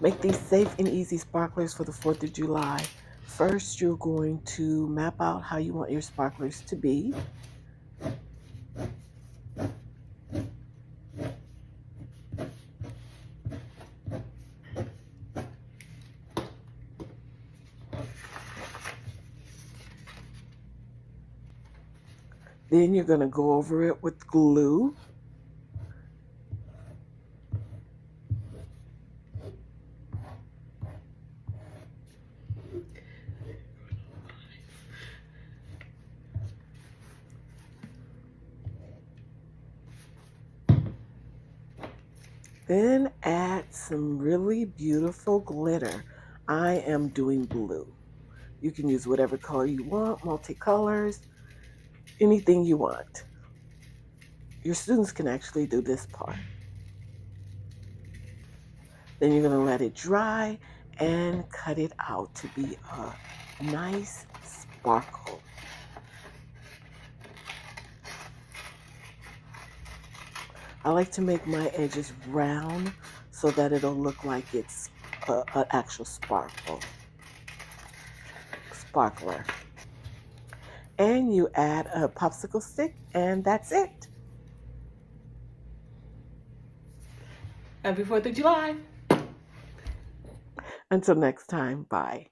Make these safe and easy sparklers for the 4th of July. First, you're going to map out how you want your sparklers to be. Then you're going to go over it with glue. Then add some really beautiful glitter. I am doing blue. You can use whatever color you want, multicolors, anything you want. Your students can actually do this part. Then you're going to let it dry and cut it out to be a nice sparkle. I like to make my edges round so that it'll look like it's an actual sparkler. And you add a popsicle stick, and that's it. Happy 4th of July. Until next time, bye.